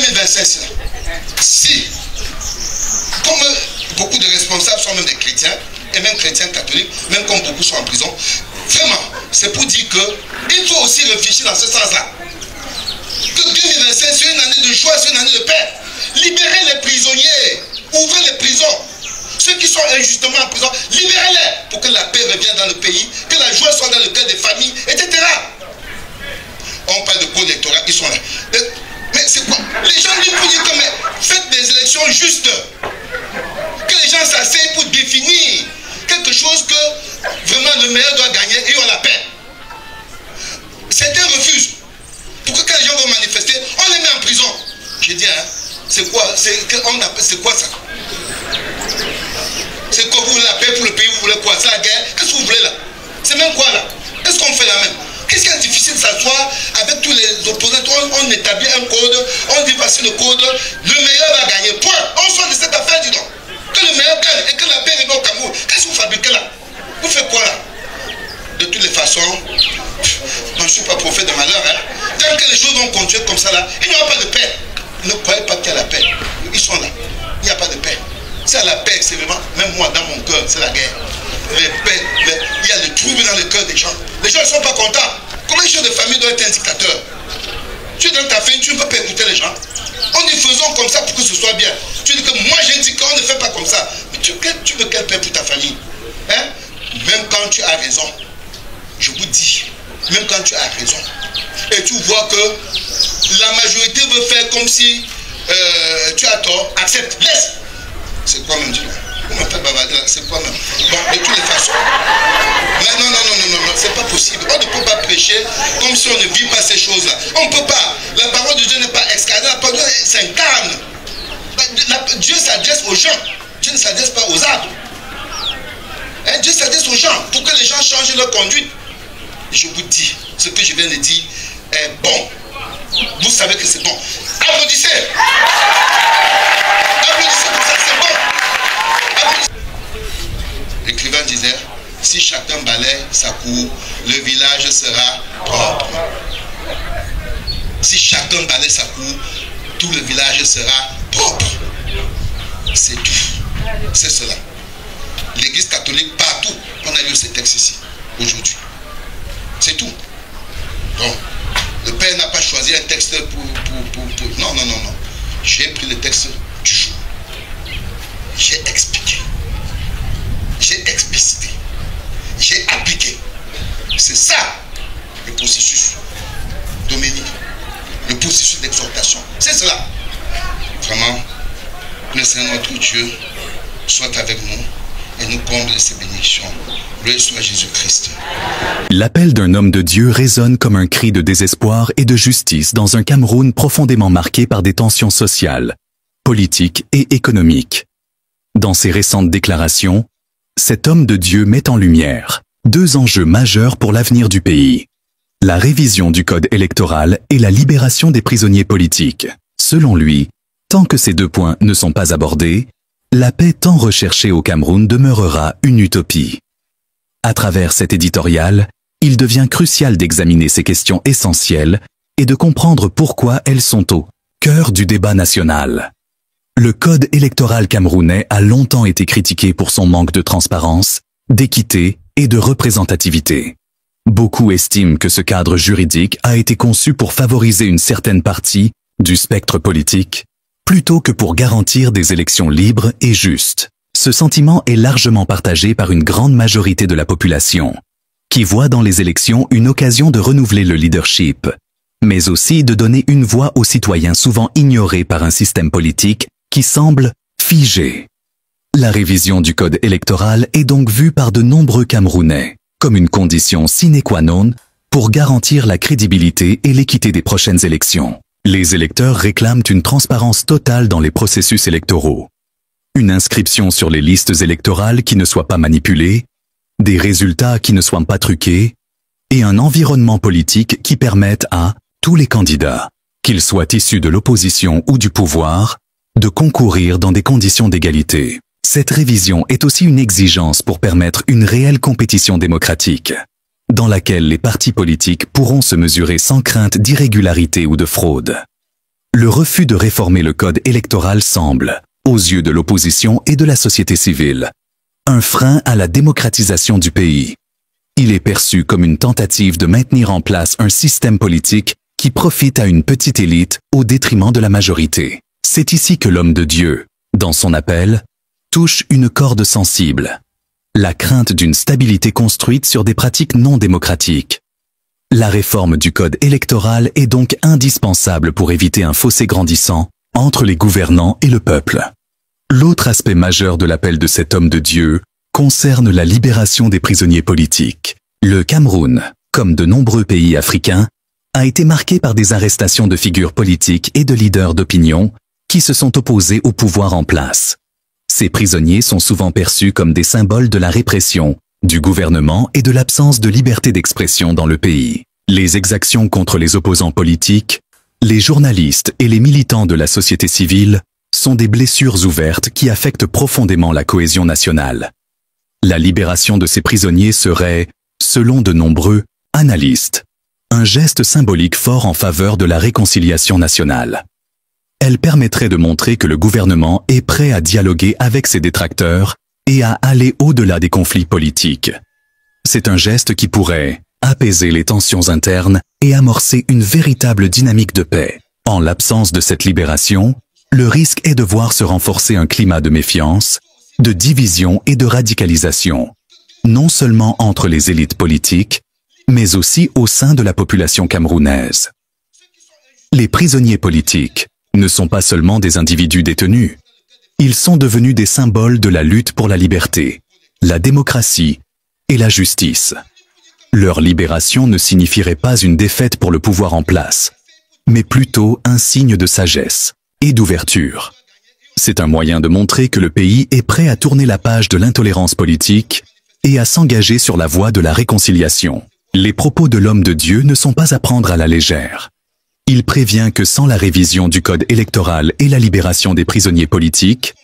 2026, si, comme beaucoup de responsables sont même des chrétiens, et même chrétiens catholiques, même comme beaucoup sont en prison, vraiment, c'est pour dire qu'il faut aussi réfléchir dans ce sens-là. Que 2026, c'est une année de joie, c'est une année de paix. Libérez les prisonniers, ouvrez les prisons. Ceux qui sont injustement en prison, libérez-les pour que la paix revienne dans le pays, que la joie soit dans le cœur des familles, etc. On parle de code électoral, ils sont là. Mais c'est quoi? Les gens disent pour dire que mais faites des élections justes. Que les gens s'asseyent pour définir quelque chose que vraiment le meilleur doit gagner et on la paix. Certains refusent. Pourquoi quand les gens vont manifester, on les met en prison? Je dis, hein, c'est quoi? C'est quoi ça? C'est quoi? Vous voulez la paix pour le pays? Vous voulez quoi? C'est la guerre? Qu'est-ce que vous voulez là? C'est même quoi là? Qu'est-ce qu'on fait là même? Qu'est-ce qui est difficile de s'asseoir avec tous les opposants? On établit un code, on dit voici le code, le meilleur va gagner. Point. On sort de cette affaire, dis donc. Que le meilleur gagne et que la paix revienne au Cameroun. Qu'est-ce que vous fabriquez là? Vous faites quoi là? De toutes les façons, je ne suis pas prophète de malheur. Hein? Tant que les choses vont continuer comme ça là, il n'y aura pas de paix. Ne croyez pas qu'il y a la paix. Ils sont là. Il n'y a pas de paix. C'est la paix, c'est vraiment, même moi dans mon cœur, c'est la guerre. Il y a le trouble dans le cœur des gens. Les gens ne sont pas contents. Comment une chose de famille doit être indicateur? Tu es dans ta famille, tu ne peux pas écouter les gens. On dit faisons comme ça pour que ce soit bien. Tu dis que moi j'ai dit qu'on ne fait pas comme ça. Mais tu veux quelle paix pour ta famille? Hein? Même quand tu as raison, je vous dis, même quand tu as raison, et tu vois que la majorité veut faire comme si tu as tort, accepte, laisse. C'est quoi même, dis-le? Vous m'avez fait bavarder là, c'est quoi même? Bon, de toutes les façons. Mais non, c'est pas possible. On ne peut pas prêcher comme si on ne vit pas ces choses-là. On ne peut pas. La parole de Dieu n'est pas excarnée, la parole de Dieu s'incarne. Dieu s'adresse aux gens. Dieu ne s'adresse pas aux arbres. Hein, Dieu s'adresse aux gens pour que les gens changent leur conduite. Et je vous dis, ce que je viens de dire est bon. Vous savez que c'est bon. Applaudissez. Applaudissez pour ça, c'est bon. Applaudissez. L'écrivain disait, si chacun balaye sa cour, le village sera propre. Si chacun balaye sa cour, tout le village sera propre. C'est tout. C'est cela. L'église catholique, partout, on a lu ces textes ici, aujourd'hui. C'est tout. Donc, le Père n'a pas choisi un texte pour... Non. J'ai pris le texte du jour. J'ai expliqué. J'ai explicité. J'ai appliqué. C'est ça, le processus dominique. Le processus d'exhortation. C'est cela. Vraiment, que le Seigneur notre Dieu soit avec nous et nous comble de ses bénédictions. Loué soit Jésus-Christ. L'appel d'un homme de Dieu résonne comme un cri de désespoir et de justice dans un Cameroun profondément marqué par des tensions sociales, politiques et économiques. Dans ses récentes déclarations, cet homme de Dieu met en lumière deux enjeux majeurs pour l'avenir du pays. La révision du code électoral et la libération des prisonniers politiques. Selon lui, tant que ces deux points ne sont pas abordés, la paix tant recherchée au Cameroun demeurera une utopie. À travers cet éditorial, il devient crucial d'examiner ces questions essentielles et de comprendre pourquoi elles sont au cœur du débat national. Le code électoral camerounais a longtemps été critiqué pour son manque de transparence, d'équité et de représentativité. Beaucoup estiment que ce cadre juridique a été conçu pour favoriser une certaine partie du spectre politique, plutôt que pour garantir des élections libres et justes. Ce sentiment est largement partagé par une grande majorité de la population, qui voit dans les élections une occasion de renouveler le leadership, mais aussi de donner une voix aux citoyens souvent ignorés par un système politique qui semble figé. La révision du code électoral est donc vue par de nombreux Camerounais comme une condition sine qua non pour garantir la crédibilité et l'équité des prochaines élections. Les électeurs réclament une transparence totale dans les processus électoraux, une inscription sur les listes électorales qui ne soit pas manipulée, des résultats qui ne soient pas truqués, et un environnement politique qui permette à tous les candidats, qu'ils soient issus de l'opposition ou du pouvoir, de concourir dans des conditions d'égalité. Cette révision est aussi une exigence pour permettre une réelle compétition démocratique, dans laquelle les partis politiques pourront se mesurer sans crainte d'irrégularité ou de fraude. Le refus de réformer le code électoral semble, aux yeux de l'opposition et de la société civile, un frein à la démocratisation du pays. Il est perçu comme une tentative de maintenir en place un système politique qui profite à une petite élite au détriment de la majorité. C'est ici que l'homme de Dieu, dans son appel, touche une corde sensible. La crainte d'une stabilité construite sur des pratiques non démocratiques. La réforme du code électoral est donc indispensable pour éviter un fossé grandissant entre les gouvernants et le peuple. L'autre aspect majeur de l'appel de cet homme de Dieu concerne la libération des prisonniers politiques. Le Cameroun, comme de nombreux pays africains, a été marqué par des arrestations de figures politiques et de leaders d'opinion qui se sont opposés au pouvoir en place. Ces prisonniers sont souvent perçus comme des symboles de la répression, du gouvernement et de l'absence de liberté d'expression dans le pays. Les exactions contre les opposants politiques, les journalistes et les militants de la société civile sont des blessures ouvertes qui affectent profondément la cohésion nationale. La libération de ces prisonniers serait, selon de nombreux analystes, un geste symbolique fort en faveur de la réconciliation nationale. Elle permettrait de montrer que le gouvernement est prêt à dialoguer avec ses détracteurs et à aller au-delà des conflits politiques. C'est un geste qui pourrait apaiser les tensions internes et amorcer une véritable dynamique de paix. En l'absence de cette libération, le risque est de voir se renforcer un climat de méfiance, de division et de radicalisation, non seulement entre les élites politiques, mais aussi au sein de la population camerounaise. Les prisonniers politiques ne sont pas seulement des individus détenus. Ils sont devenus des symboles de la lutte pour la liberté, la démocratie et la justice. Leur libération ne signifierait pas une défaite pour le pouvoir en place, mais plutôt un signe de sagesse et d'ouverture. C'est un moyen de montrer que le pays est prêt à tourner la page de l'intolérance politique et à s'engager sur la voie de la réconciliation. Les propos de l'homme de Dieu ne sont pas à prendre à la légère. Il prévient que sans la révision du code électoral et la libération des prisonniers politiques,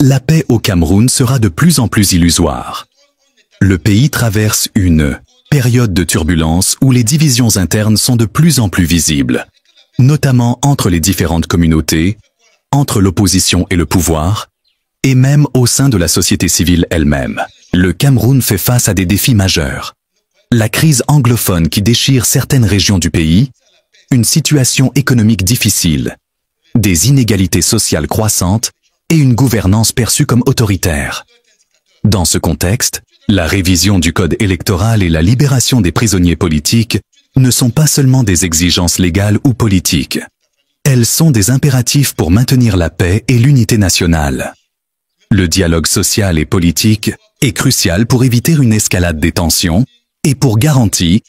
la paix au Cameroun sera de plus en plus illusoire. Le pays traverse une période de turbulence où les divisions internes sont de plus en plus visibles, notamment entre les différentes communautés, entre l'opposition et le pouvoir, et même au sein de la société civile elle-même. Le Cameroun fait face à des défis majeurs. La crise anglophone qui déchire certaines régions du pays, une situation économique difficile, des inégalités sociales croissantes et une gouvernance perçue comme autoritaire. Dans ce contexte, la révision du code électoral et la libération des prisonniers politiques ne sont pas seulement des exigences légales ou politiques. Elles sont des impératifs pour maintenir la paix et l'unité nationale. Le dialogue social et politique est crucial pour éviter une escalade des tensions et pour garantir